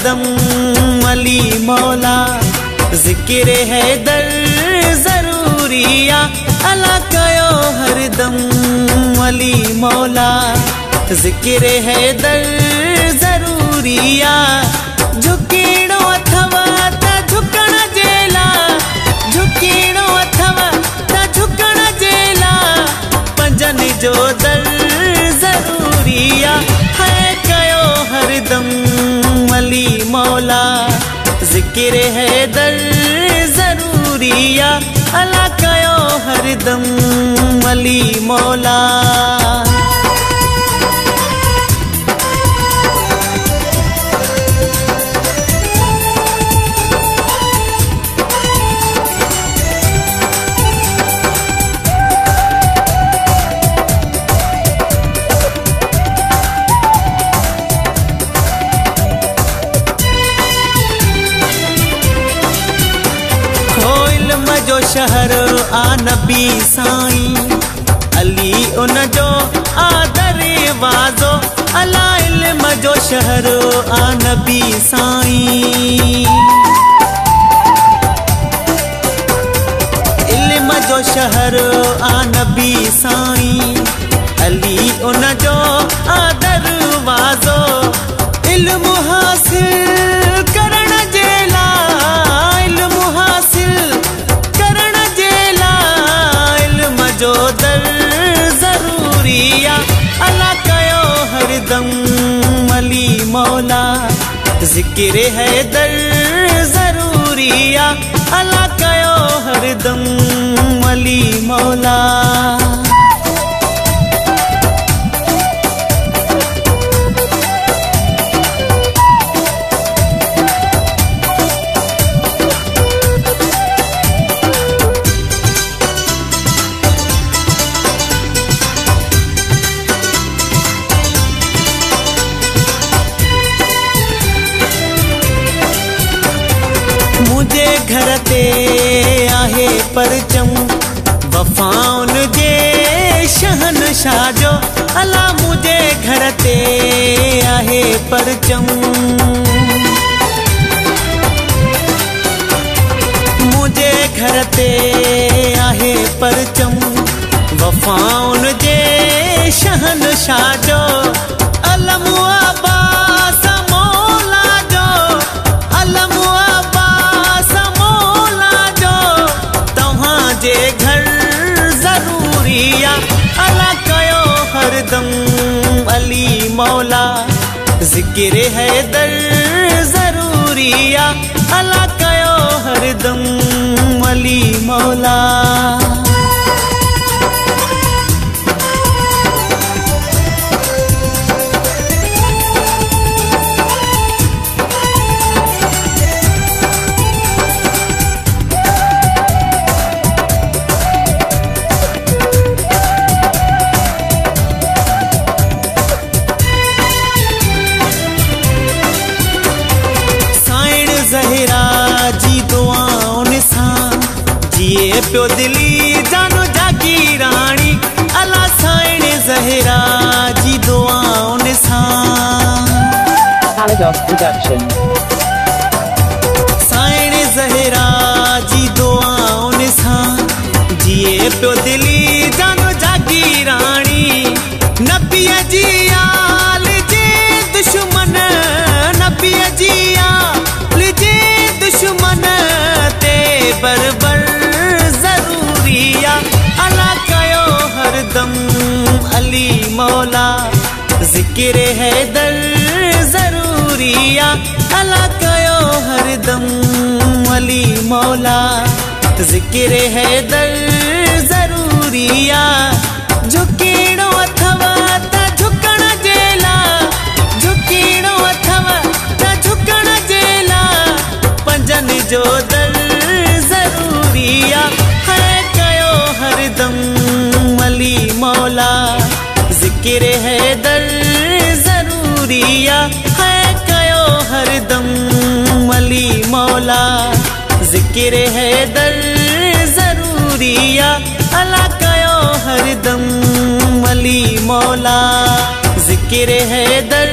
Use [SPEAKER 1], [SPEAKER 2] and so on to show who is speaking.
[SPEAKER 1] हरदम अली मौला, ज़िक्र हैदर ज़रूरिया अला कयो हरदम अली मौला, ज़िक्र हैदर ज़रूरिया। झुकीणो अथव त झुकण जेला, झुकीणो अथव त झुकण जेला, पंजन जो दर ज़रूरिया है कयो हरदम अली मौला, ज़िक्र हैदर ज़रूरिया अला कयो हरदम अली मौला। जो शहर आ नबी साईं, अली उन जो आदरवाज़ो, अला इल्म जो शहर आ नबी साईं, इल्म जो शहर आ नबी साईं, अली उन जो आदरवाज़ो, इल्म हासिल करण जेला, इल्म हासिल जो दर ज़रूरिया अला कयो हरदम अली मौला, ज़िक्र हैदर ज़रूरिया अला कयो हरदम अली मौला। मुझे घर ते आहे परचम, वफ़ाउन जे शहनशाह जो, अला मुझे घर ते आहे परचम, मुझे घर ते आहे परचम, वफ़ाउन जे शहनशाह जो, अलम अब्बास मौला जो, अलम जे घर ज़रूरिया अला कयो हरदम अली मौला, ज़िक्र हैदर ज़रूरिया अला कयो हरदम अली मौला। ज़हरा जी दुआउन सां जिए पियो दिली जानो जागी रानी, अला साईं ज़हरा जी दुआउन सां,
[SPEAKER 2] Paradox Production,
[SPEAKER 1] साईं ज़हरा जी दुआउन सां जिए पियो दिली जानो जागी रानी, नबीअ जी आल जे दुश्मन, नबीअ जी दुश्मन ते बरबर ज़रूरिया अला कयो हरदम अली मौला, ज़िक्र हैदर ज़रूरिया अला कयो हरदम अली मौला, ज़िक्र हैदर ज़रूरिया। झुकीणो अथव त झुकण जेला, झुकीणो अथव त झुकण जेला, पंजन जो दर ज़रूरिया है कयो हरदम अली मौला, ज़िक्र हैदर ज़रूरिया है कयो हरदम अली मौला, ज़िक्र हैदर ज़रूरिया अला कयो हरदम अली मौला, ज़िक्र हैदर